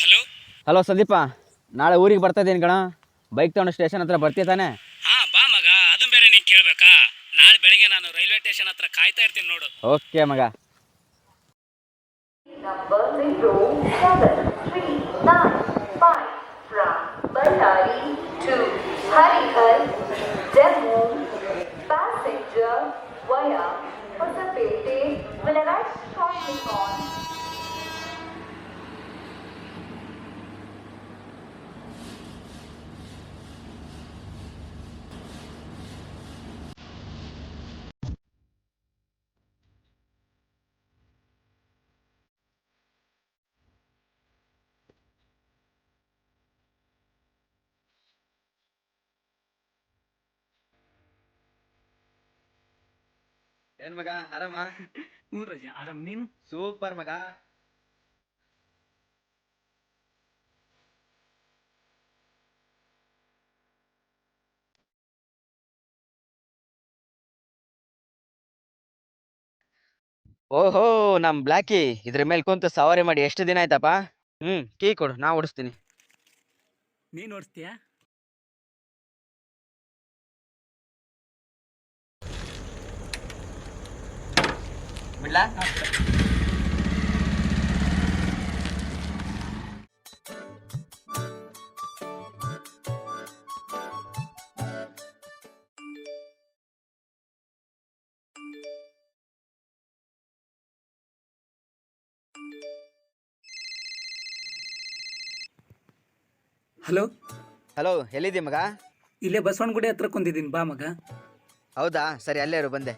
Hello. Hello Sandeep, ನಾಳೆ ಊರಿಗೆ ಬರ್ತಾ ಇದ್ದೀನಿ ಕಣ. ಬೈಕ್ ತಗೊಂಡು ಸ್ಟೇಷನ್ ಹತ್ರ ಬರ್ತೀಯ ತಾನೆ? ಹಾ ಬಾ ಮಗ, ಅದನ್ನ ಬೇರೆ ನೀನು ಕೇಳಬೇಕಾ? ನಾಳೆ ಬೆಳಗ್ಗೆ ನಾನು ರೈಲ್ವೆ ಸ್ಟೇಷನ್ ಹತ್ರ ಕಾಯ್ತಾ ಇರ್ತೀನಿ ನೋಡು. ಓಕೆ ಮಗ. Number 07395 from Ballari to Harihar, Jammu. Passenger via Hosapete will arrive shortly on ಏನ್ ಮಗ, ಆರಾಮ? ಹ್ಞೂ ರಜಾ, ಆರಾಮ್. ನೀನು? ಸೂಪರ್ ಮಗ. ಓಹೋ, ನಮ್ ಬ್ಲಾಕಿ ಇದ್ರ ಮೇಲೆ ಕುಂತು ಸವಾರಿ ಮಾಡಿ ಎಷ್ಟು ದಿನ ಆಯ್ತಪ್ಪ? ಕೀ ಕೊಡು, ನಾ ಓಡಿಸ್ತೀನಿ. ನೀನು ಓಡಿಸ್ತೀಯಾ? ಬಿಡ್ಲಾ? ಹಲೋ. ಹಲೋ, ಎಲ್ಲಿದ್ದೀ ಮಗ? ಇಲ್ಲೇ ಬಸವನಗುಡಿ ಹತ್ರ ಕುಂತಿದ್ದೀನಿ, ಬಾ ಮಗ. ಹೌದಾ, ಸರಿ, ಅಲ್ಲೇ ಇರು, ಬಂದೆ.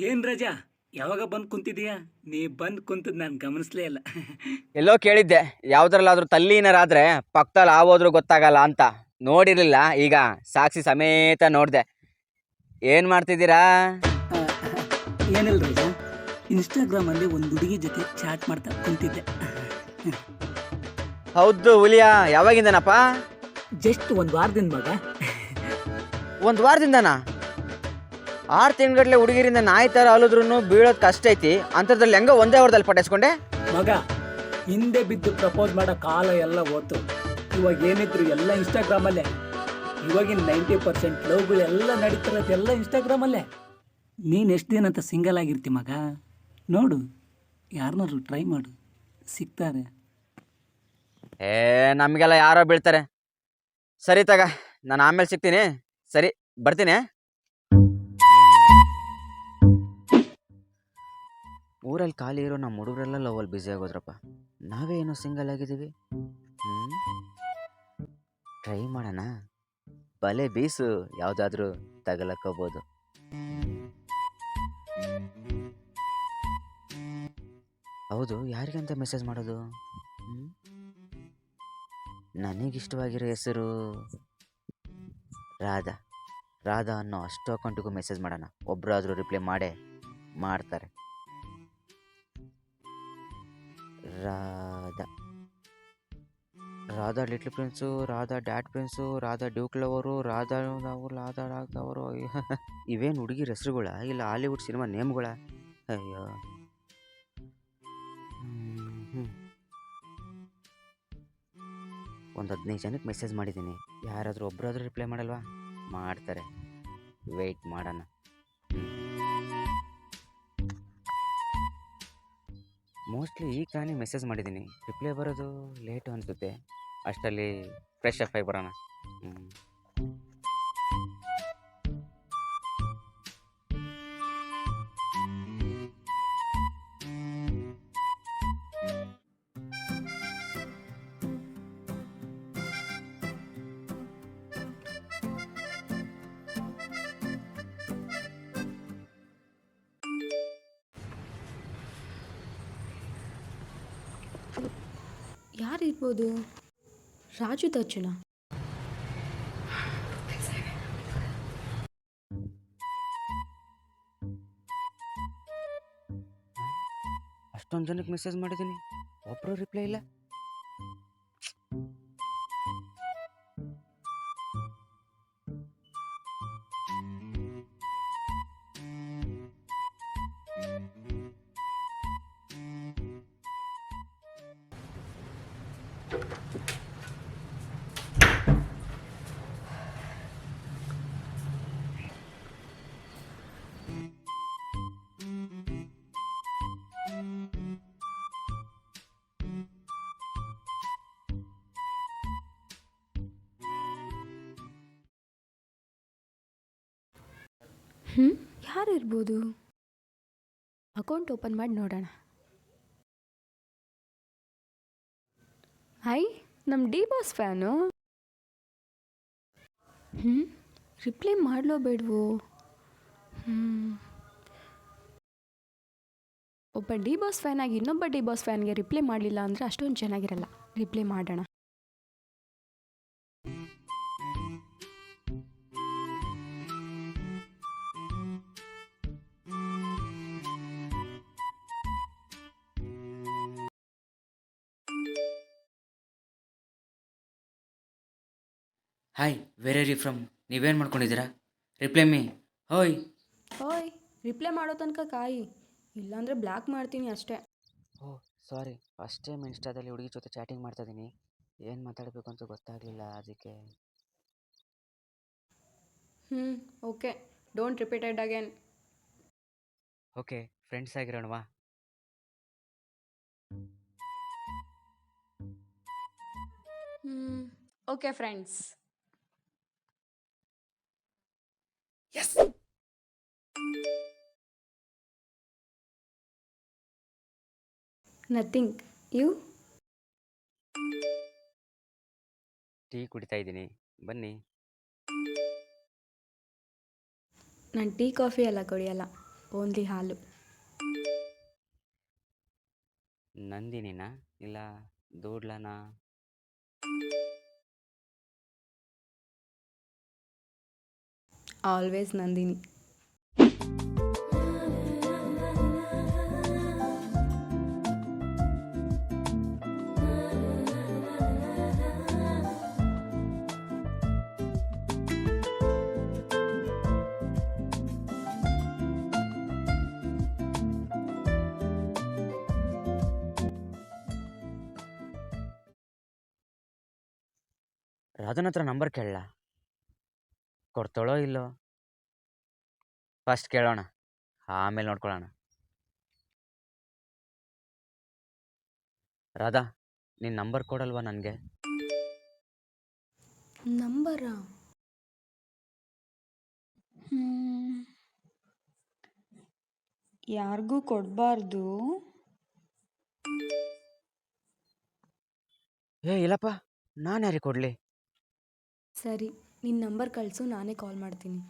ಏನ್ ರಜಾ, ಯಾವಾಗ ಬಂದು ಕುಂತಿದೀಯಾ? ನೀ ಬಂದು ಕುಂತದ್ ನಾನು ಗಮನಿಸ್ಲೇ ಇಲ್ಲ. ಎಲ್ಲೋ ಕೇಳಿದ್ದೆ, ಯಾವ್ದ್ರಲ್ಲಾದ್ರೂ ತಲ್ಲೀನರಾದ್ರೆ ಪಕ್ಕದಲ್ಲಿ ಆಗೋದ್ರೂ ಗೊತ್ತಾಗಲ್ಲ ಅಂತ. ನೋಡಿರ್ಲಿಲ್ಲ, ಈಗ ಸಾಕ್ಷಿ ಸಮೇತ ನೋಡ್ದೆ. ಏನ್ ಮಾಡ್ತಿದ್ದೀರಾ? ಏನಿಲ್ಲ ರಜಾ, ಇನ್ಸ್ಟಾಗ್ರಾಮಲ್ಲಿ ಒಂದು ಹುಡುಗಿ ಜೊತೆ ಚಾಟ್ ಮಾಡ್ತಾ ಕುಂತಿದ್ದೆ. ಹೌದು ಹುಲಿಯಾ, ಯಾವಾಗಿಂದನಪ್ಪ? ಜಸ್ಟ್ ಒಂದು ವಾರದಿಂದ ಮಗ. ಒಂದ್ ವಾರದಿಂದನಾ? 6 ತಿಂಗಳ್ಗಟ್ಲೆ ಹುಡುಗಿರಿಂದ ನಾಯಿ ತರ ಅಲಿದ್ರು ಬೀಳೋದ್ ಕಷ್ಟ ಐತಿ, ಅಂತದ್ರಲ್ಲಿ ಹೆಂಗ ಒಂದೇ ವಾರದಲ್ಲಿ ಪಟಾಯಿಸ್ಕೊಂಡೆ? ಮಗ, ಹಿಂದೆ ಬಿದ್ದು ಪ್ರಪೋಸ್ ಮಾಡೋ ಕಾಲ ಎಲ್ಲ ಹೋತು. ಇವಾಗ ಏನಿದ್ರು ಎಲ್ಲ ಇನ್ಸ್ಟಾಗ್ರಾಮಲ್ಲೇ. ಇವಾಗಿನ 90% ಲವ್ಗಳು ಎಲ್ಲ ನಡೀತಿರೋದು ಎಲ್ಲ ಇನ್ಸ್ಟಾಗ್ರಾಮಲ್ಲೇ. ನೀನು ಎಷ್ಟು ದಿನ ಅಂತ ಸಿಂಗಲ್ ಆಗಿರ್ತಿ ಮಗ, ನೋಡು, ಯಾರನ್ನಾದ್ರು ಟ್ರೈ ಮಾಡು, ಸಿಗ್ತಾರೆ. ನಮಗೆಲ್ಲ ಯಾರೋ ಬೀಳ್ತಾರೆ. ಸರಿ ತಗ, ನಾನು ಆಮೇಲೆ ಸಿಗ್ತೀನಿ. ಸರಿ, ಬರ್ತೀನಿ. ಊರಲ್ಲಿ ಖಾಲಿ ಇರೋ ನಮ್ಮ ಹುಡುಗರೆಲ್ಲ ಲವಲ್ಲಿ ಬ್ಯುಸಿ ಆಗೋದ್ರಪ್ಪ. ನಾವೇ ಏನೋ ಸಿಂಗಲ್ ಆಗಿದ್ದೀವಿ. ಟ್ರೈ ಮಾಡೋಣ. ಬಲೆ ಬೀಸು, ಯಾವುದಾದ್ರೂ ತಗಲಕ್ಕೋಬೋದು. ಹೌದು, ಯಾರಿಗಂತ ಮೆಸೇಜ್ ಮಾಡೋದು? ನನಗಿಷ್ಟವಾಗಿರೋ ಹೆಸರು ರಾಧಾ. ರಾಧಾ ಅನ್ನೋ ಅಷ್ಟು ಅಕೌಂಟಿಗೂ ಮೆಸೇಜ್ ಮಾಡೋಣ, ಒಬ್ಬರಾದರೂ ರಿಪ್ಲೈ ಮಾಡ್ತಾರೆ. Radha, Radha little prince, Radha dad prince, Radha duke lover, Radha ರಾಘವರು. ಇವೇನು ಹುಡುಗಿರ ಹೆಸರುಗಳ, ಇಲ್ಲ ಹಾಲಿವುಡ್ ಸಿನಿಮಾ ನೇಮ್ಗಳ? ಅಯ್ಯೋ. ಒಂದು 15 ಜನಕ್ಕೆ ಮೆಸೇಜ್ ಮಾಡಿದ್ದೀನಿ, ಯಾರಾದರೂ ಒಬ್ಬರಾದ್ರೂ ರಿಪ್ಲೈ ಮಾಡಲ್ವಾ? ಮಾಡ್ತಾರೆ, ವೆಯ್ಟ್ ಮಾಡೋಣ. ಮೋಸ್ಟ್ಲಿ ಈಗ ತಾನೇ ಮೆಸೇಜ್ ಮಾಡಿದ್ದೀನಿ, ರಿಪ್ಲೈ ಬರೋದು ಲೇಟು ಅನಿಸುತ್ತೆ. ಅಷ್ಟರಲ್ಲಿ ಫ್ರೆಶ್ ಅಪ್ ಆಗಿ ಬರೋಣ. ಯಾರಿರ್ಬೋದು? ರಾಜು ದರ್ಜನ? ಎಷ್ಟೊಂದು ಜನಕ್ಕೆ ಮೆಸೇಜ್ ಮಾಡಿದ್ದೀನಿ, ಒಬ್ಬರು ರಿಪ್ಲೈ ಇಲ್ಲ. ಯಾರಿರ್ಬೋದು? ಅಕೌಂಟ್ ಓಪನ್ ಮಾಡಿ ನೋಡೋಣ. ಹಾಯ್, ನಮ್ಮ ಡಿ ಬಾಸ್ ಫ್ಯಾನು. ರಿಪ್ಲೈ ಮಾಡಲೋ ಬೇಡವೋ? ಒಬ್ಬ ಡಿ ಬಾಸ್ ಫ್ಯಾನ್ ಆಗಿ ಇನ್ನೊಬ್ಬ ಡಿ ಬಾಸ್ ಫ್ಯಾನ್ಗೆ ರಿಪ್ಲೈ ಮಾಡಲಿಲ್ಲ ಅಂದರೆ ಅಷ್ಟೊಂದು ಚೆನ್ನಾಗಿರಲ್ಲ. ರಿಪ್ಲೈ ಮಾಡೋಣ. Hi, where are you from? ನೀವೇನು ಮಾಡ್ಕೊಂಡಿದ್ದೀರಾ? Reply me. ಹೋಯ್. ಓಯ್, ರಿಪ್ಲೈ ಮಾಡೋ ತನಕ ಕಾಯಿ, ಇಲ್ಲಾಂದರೆ ಬ್ಲಾಕ್ ಮಾಡ್ತೀನಿ ಅಷ್ಟೇ. ಓ ಸಾರಿ, ಫಸ್ಟ್ ಟೈಮ್ ಇನ್ಸ್ಟಾದಲ್ಲಿ ಹುಡುಗಿ ಜೊತೆ ಚಾಟಿಂಗ್ ಮಾಡ್ತಾಯಿದ್ದೀನಿ. ಏನು ಮಾತಾಡಬೇಕು ಅಂತ ಗೊತ್ತಾಗಲಿಲ್ಲ, ಅದಕ್ಕೆ. Okay, don't repeat it again. Okay, friends ಆಗಿರೋಣವಾ? Okay friends. Yes. Nothing. You? Tea ಕುಡಿತಾ ಇದ್ದೀನಿ, ಬನ್ನಿ. ನಾನು ಟೀ ಕಾಫಿ ಎಲ್ಲ ಕುಡಿಯಲ್ಲ, ಓನ್ಲಿ ಹಾಲು. ನಂದಿನಿನಾ ಇಲ್ಲ ದೂಡ್ಲನಾ? ಆಲ್ವೇಸ್ ನಂದಿನಿ. ರಾಧನ ಹತ್ರ ನಂಬರ್ ಕೇಳಲ್ಲ, ಕೊಡ್ತಾಳೋ ಇಲ್ಲೋ? ಫಸ್ಟ್ ಕೇಳೋಣ, ಆಮೇಲೆ ನೋಡ್ಕೊಳ್ಳೋಣ. ರಾಧಾ, ನಿನ್ನ ನಂಬರ್ ಕೊಡಲ್ವಾ ನನಗೆ? ನಂಬರಾ? ಯಾರಿಗೂ ಕೊಡಬಾರ್ದು. ಇಲ್ಲಪ್ಪ, ನಾನು ಯಾರಿಗೆ ಕೊಡಲಿ? ಸರಿ, ನಿನ್ನ ನಂಬರ್ ಕಳಿಸು, ನಾನೇ ಕಾಲ್ ಮಾಡ್ತೀನಿ.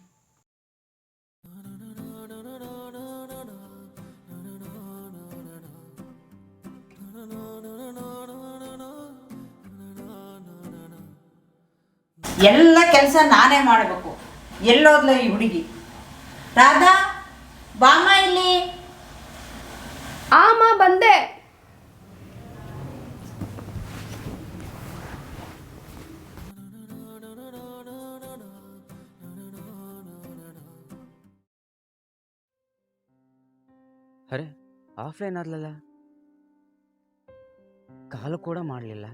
ಎಲ್ಲ ಕೆಲಸ ನಾನೇ ಮಾಡಬೇಕು. ಎಲ್ಲೋದ್ಲ ಈ ಹುಡುಗಿ? ರಾಧಾ, ಬಾಮ ಇಲ್ಲಿ. ಆಮ ಬಂದೆ. ಅರೆ, ಆಫ್ಲೈನ್ ಆದ್ಲಲ್ಲ, ಕಾಲು ಕೂಡ ಮಾಡಲಿಲ್ಲ.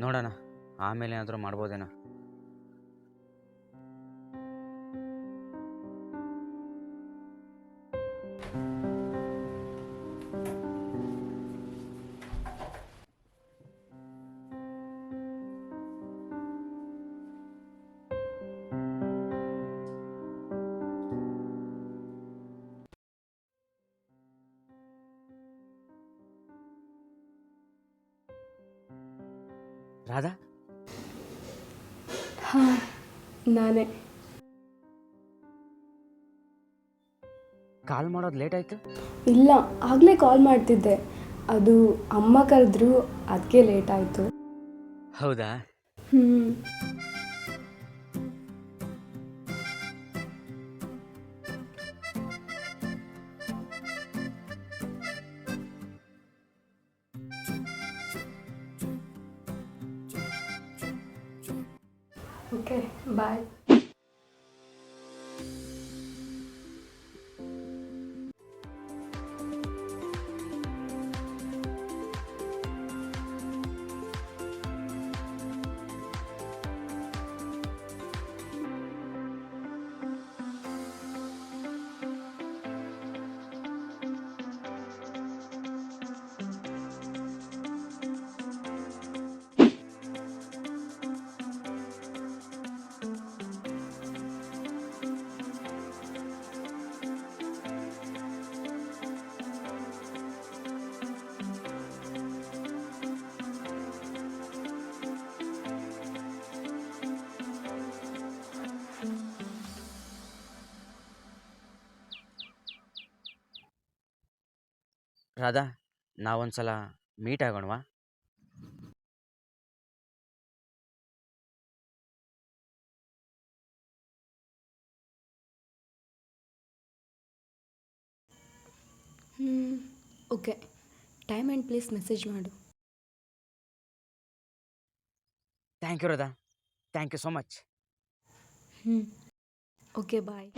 ನೋಡೋಣ, ಆಮೇಲೆ ಏನಾದರೂ ಮಾಡ್ಬೋದೇನೋ. ರಾಧಾ, ಹಾಂ, ನಾನೇ. ಕಾಲ್ ಮಾಡೋದು ಲೇಟ್ ಆಯಿತು? ಇಲ್ಲ, ಆಗಲೇ ಕಾಲ್ ಮಾಡ್ತಿದ್ದೆ, ಅದು ಅಮ್ಮ ಕರೆದ್ರು, ಅದಕ್ಕೆ ಲೇಟ್ ಆಯಿತು. ಹೌದಾ? Okay bye. ರಾಧಾ, ನಾವೊಂದ್ಸಲ ಮೀಟ್ ಆಗೋಣವಾ? Okay, time and place message ಮಾಡು. Thank you Radha, thank you so much. Okay bye.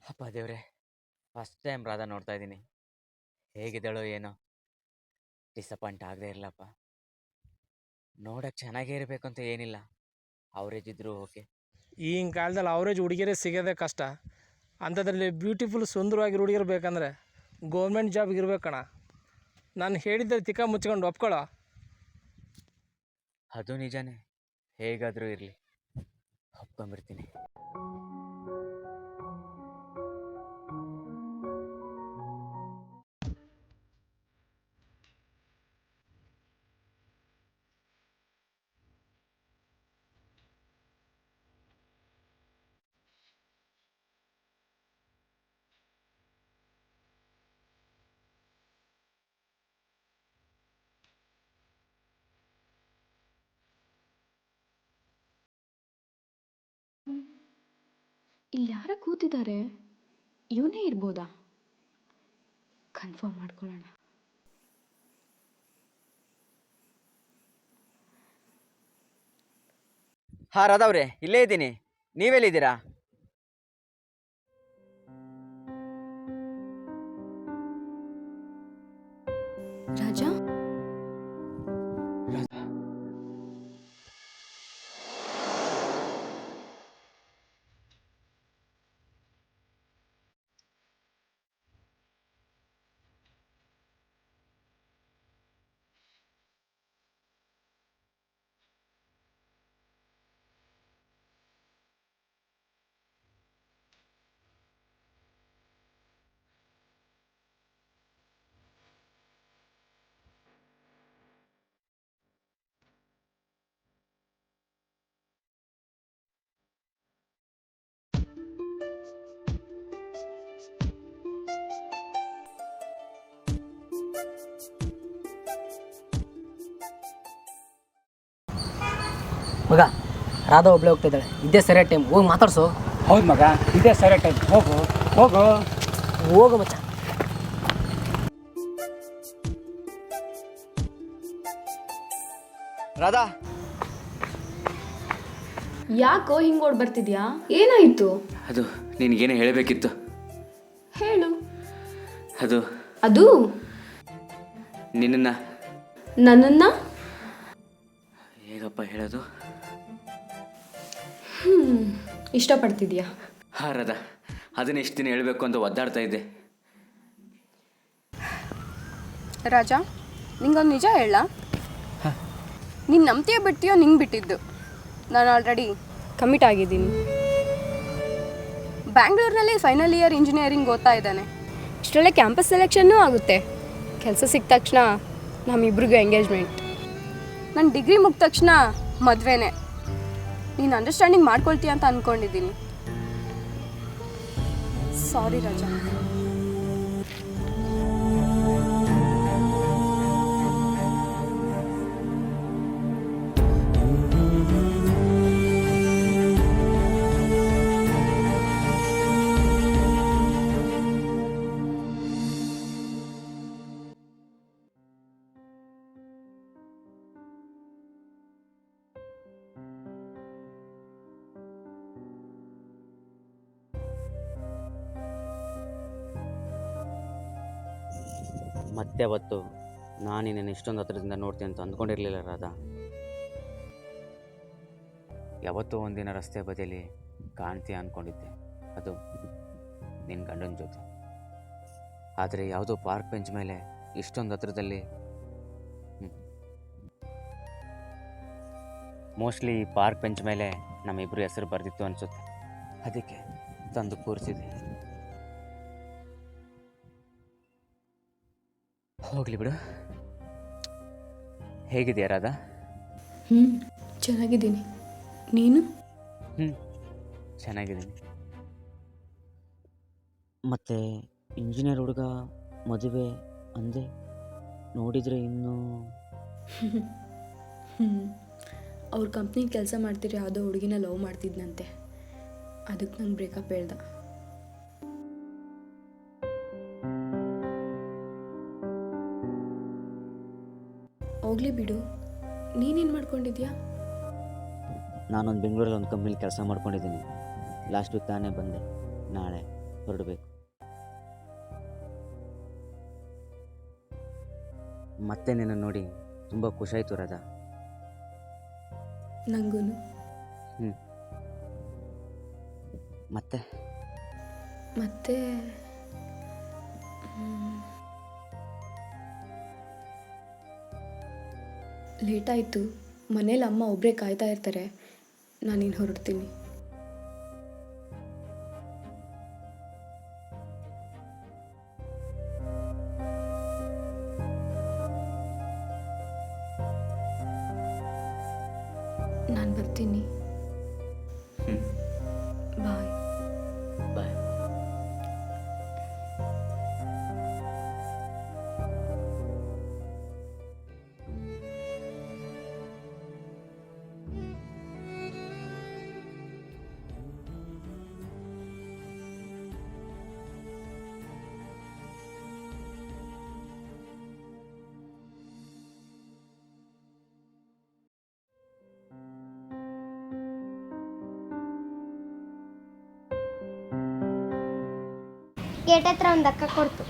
ಅಪ್ಪ ದೇವ್ರೆ, ಫಸ್ಟ್ ಟೈಮ್ ರಾಧಾ ನೋಡ್ತಾ ಇದ್ದೀನಿ. ಹೇಗಿದ್ದಾಳೋ ಏನೋ, ಡಿಸಪಾಯಿಂಟ್ ಆಗದೆ ಇರಲಪ್ಪ. ನೋಡಕ್ಕೆ ಚೆನ್ನಾಗೇ ಇರಬೇಕು ಅಂತ ಏನಿಲ್ಲ, ಅವರೇಜ್ ಇದ್ರೂ ಓಕೆ. ಈಗಿನ ಕಾಲದಲ್ಲಿ ಅವರೇಜ್ ಹುಡುಗಿಯರೇ ಸಿಗೋದೇ ಕಷ್ಟ. ಅಂಥದ್ರಲ್ಲಿ ಬ್ಯೂಟಿಫುಲ್ ಸುಂದರವಾಗಿ ಹುಡುಗಿರು ಬೇಕಂದರೆ ಗೌರ್ಮೆಂಟ್ ಜಾಬ್ಗೆ ಇರ್ಬೇಕಣ್ಣ. ನಾನು ಹೇಳಿದ್ದೆ ತಿಕ್ಕ ಮುಚ್ಕೊಂಡು ಒಪ್ಕೊಳ್ಳೋ. ಅದು ನಿಜಾನೇ, ಹೇಗಾದರೂ ಇರಲಿ, ಒಪ್ಕೊಂಬಿಡ್ತೀನಿ. ಇಲ್ಲಿ ಯಾರ ಕೂತಿದ್ದಾರೆ? ಇವನೇ ಇರ್ಬೋದಾ? ಕನ್ಫರ್ಮ್ ಮಾಡ್ಕೊಳ್ಳೋಣ. ಹಾಂ ರಾಧಾ ಅವರೇ, ಇಲ್ಲೇ ಇದ್ದೀನಿ. ನೀವೆಲ್ಲಿದ್ದೀರಾ? ರಾಜಾ, ಮಗ, ರಾಧಾ ಒಬ್ಳೆ ಹೋಗ್ತಾ ಇದ್ದಾಳೆ. ಇದೇ ಸರಿಯಾದ ಟೈಮ್, ಹೋಗಿ ಮಾತಾಡ್ಸು. ಹೌದು ಮಗ, ಇದೇ ಸರಿ ಟೈಮ್. ಹೋಗು ಹೋಗು ಹೋಗು ಮಚ್ಚ. ರಾಧಾ, ಯಾಕೋ ಹಿಂಗೆ ಓಡ್ ಬರ್ತಿದ್ಯಾ? ಏನಾಯಿತು? ಅದು ನಿನಗೇನು ಹೇಳಬೇಕಿತ್ತು. ಹೇಳು. ಅದು ಅದು ನಿನ್ನನ್ನು ನನ್ನನ್ನು ಹೇಗಪ್ಪ ಹೇಳೋದು? ಇಷ್ಟಪಡ್ತಿದ್ಯಾ? ಹಾಂ ರಾಧಾ, ಅದನ್ನ ಎಷ್ಟು ದಿನ ಹೇಳಬೇಕು ಅಂತ ಒದ್ದಾಡ್ತಾ ಇದ್ದೆ. ರಾಜ, ನಿಂಗೊಂದು ನಿಜ ಹೇಳ. ನೀನು ನಂಬ್ತೀಯೋ ಬಿಡ್ತೀಯೋ ನಿಂಗೆ ಬಿಟ್ಟಿದ್ದು. ನಾನು ಆಲ್ರೆಡಿ ಕಮಿಟ್ ಆಗಿದ್ದೀನಿ. ಬ್ಯಾಂಗ್ಳೂರಿನಲ್ಲಿ ಫೈನಲ್ ಇಯರ್ ಇಂಜಿನಿಯರಿಂಗ್ ಓದ್ತಾ ಇದ್ದಾನೆ. ಇಷ್ಟರಲ್ಲೇ ಕ್ಯಾಂಪಸ್ ಸೆಲೆಕ್ಷನ್ನೂ ಆಗುತ್ತೆ. ಕೆಲಸ ಸಿಕ್ಕ ತಕ್ಷಣ ನಮ್ಮಿಬ್ರಿಗೂ ಎಂಗೇಜ್ಮೆಂಟ್. ನನ್ನ ಡಿಗ್ರಿ ಮುಗಿದ ತಕ್ಷಣ ಮದುವೆನೇ. ನೀನು ಅಂಡರ್ಸ್ಟ್ಯಾಂಡಿಂಗ್ ಮಾಡ್ಕೊಳ್ತೀಯ ಅಂತ ಅಂದ್ಕೊಂಡಿದ್ದೀನಿ. ಸಾರಿ ರಾಜಾ. ಮತ್ತೆ ಅವತ್ತು ನಾನು ನಿನ್ನನ್ನು ಇಷ್ಟೊಂದು ಹತ್ರದಿಂದ ನೋಡ್ತೀನಿ ಅಂತ ಅಂದ್ಕೊಂಡಿರಲಿಲ್ಲ ರಾಧಾ. ಯಾವತ್ತೋ ಒಂದಿನ ರಸ್ತೆ ಬದಿಯಲ್ಲಿ ಕಾಣ್ತೀಯ ಅಂದ್ಕೊಂಡಿದ್ದೆ, ಅದು ನಿನ್ನ ಗಂಡನ ಜೊತೆ. ಆದರೆ ಯಾವುದೋ ಪಾರ್ಕ್ ಬೆಂಚ್ ಮೇಲೆ ಇಷ್ಟೊಂದು ಹತ್ರದಲ್ಲಿ, ಮೋಸ್ಟ್ಲಿ ಈ ಪಾರ್ಕ್ ಬೆಂಚ್ ಮೇಲೆ ನಮ್ಮಿಬ್ಬರು ಹೆಸರು ಬರೆದಿತ್ತು ಅನಿಸುತ್ತೆ, ಅದಕ್ಕೆ ತಂದು ಕೂರಿಸಿದೆ. ಹೋಗಲಿ ಬಿಡು. ಹೇಗಿದೆಯಾ ರಾಧಾ? ಚೆನ್ನಾಗಿದ್ದೀನಿ. ನೀನು? ಚೆನ್ನಾಗಿದ್ದೀನಿ. ಮತ್ತು ಇಂಜಿನಿಯರ್ ಹುಡುಗ ಮದುವೆ ಅಂದೆ, ನೋಡಿದರೆ ಇನ್ನೂ ಅವ್ರ ಕಂಪ್ನಿ ಕೆಲಸ ಮಾಡ್ತಿರೋ ಯಾವುದೋ ಹುಡುಗಿನ ಲವ್ ಮಾಡ್ತಿದ್ನಂತೆ, ಅದಕ್ಕೆ ನಂಗೆ ಬ್ರೇಕಪ್ ಹೇಳ್ದ. ಹೋಗ್ಲಿ ಬಿಡು, ನೀನೇನು ಮಾಡ್ಕೊಂಡಿದ್ಯಾ? ನಾನೊಂದು ಬೆಂಗಳೂರಲ್ಲಿ ಒಂದು ಕಂಪ್ನಿಲಿ ಕೆಲಸ ಮಾಡ್ಕೊಂಡಿದ್ದೀನಿ. ಲಾಸ್ಟ್ ವೀಕ್ ತಾನೇ ಬಂದೆ, ನಾಳೆ ಹೊರಡಬೇಕು. ಮತ್ತೆ ನಿನ್ನ ನೋಡಿ ತುಂಬ ಖುಷಿಯಾಯಿತು ರಾಧಾ. ನನಗೂ. ಮತ್ತೆ ಮತ್ತೆ ಲೇಟಾಯಿತು, ಮನೇಲಿ ಅಮ್ಮ ಒಬ್ಬರೇ ಕಾಯ್ತಾ ಇರ್ತಾರೆ, ನಾನಿನ್ನು ಹೊರಡ್ತೀನಿ. ನಾನು ಬರ್ತೀನಿ. ಬಾಯ್. ಬಾಯ್. ಗೇಟ್ ಹತ್ರ ಒಂದು ಅಕ್ಕ ಕೊಡ್ತು.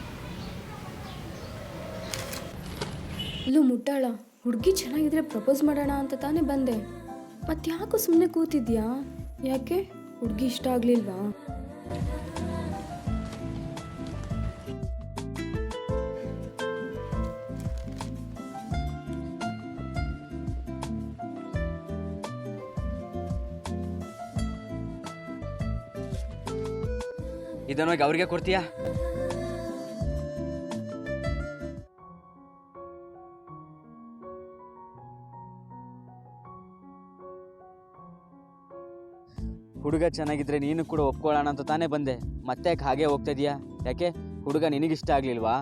ಇಲ್ಲೂ ಮುಟ್ಟಾಳ, ಹುಡುಗಿ ಚೆನ್ನಾಗಿದ್ರೆ ಪ್ರಪೋಸ್ ಮಾಡೋಣ ಅಂತ ತಾನೇ ಬಂದೆ. ಮತ್ತೆ ಯಾಕೋ ಸುಮ್ಮನೆ ಕೂತಿದ್ಯಾ? ಯಾಕೆ, ಹುಡುಗಿ ಇಷ್ಟ ಆಗಲಿಲ್ವಾ? ಇದನ್ನೋಗಿ ಅವ್ರಿಗೆ ಕೊಡ್ತೀಯಾ? ಹುಡುಗ ಚೆನ್ನಾಗಿದ್ರೆ ನೀನು ಕೂಡ ಒಪ್ಕೊಳ್ಳೋಣ ಅಂತ ತಾನೇ ಬಂದೆ, ಮತ್ತೆ ಯಾಕೆ ಹಾಗೆ ಹೋಗ್ತಾ ಇದೀಯಾ? ಯಾಕೆ, ಹುಡುಗ ನಿನಗಿಷ್ಟ ಆಗ್ಲಿಲ್ವಾ?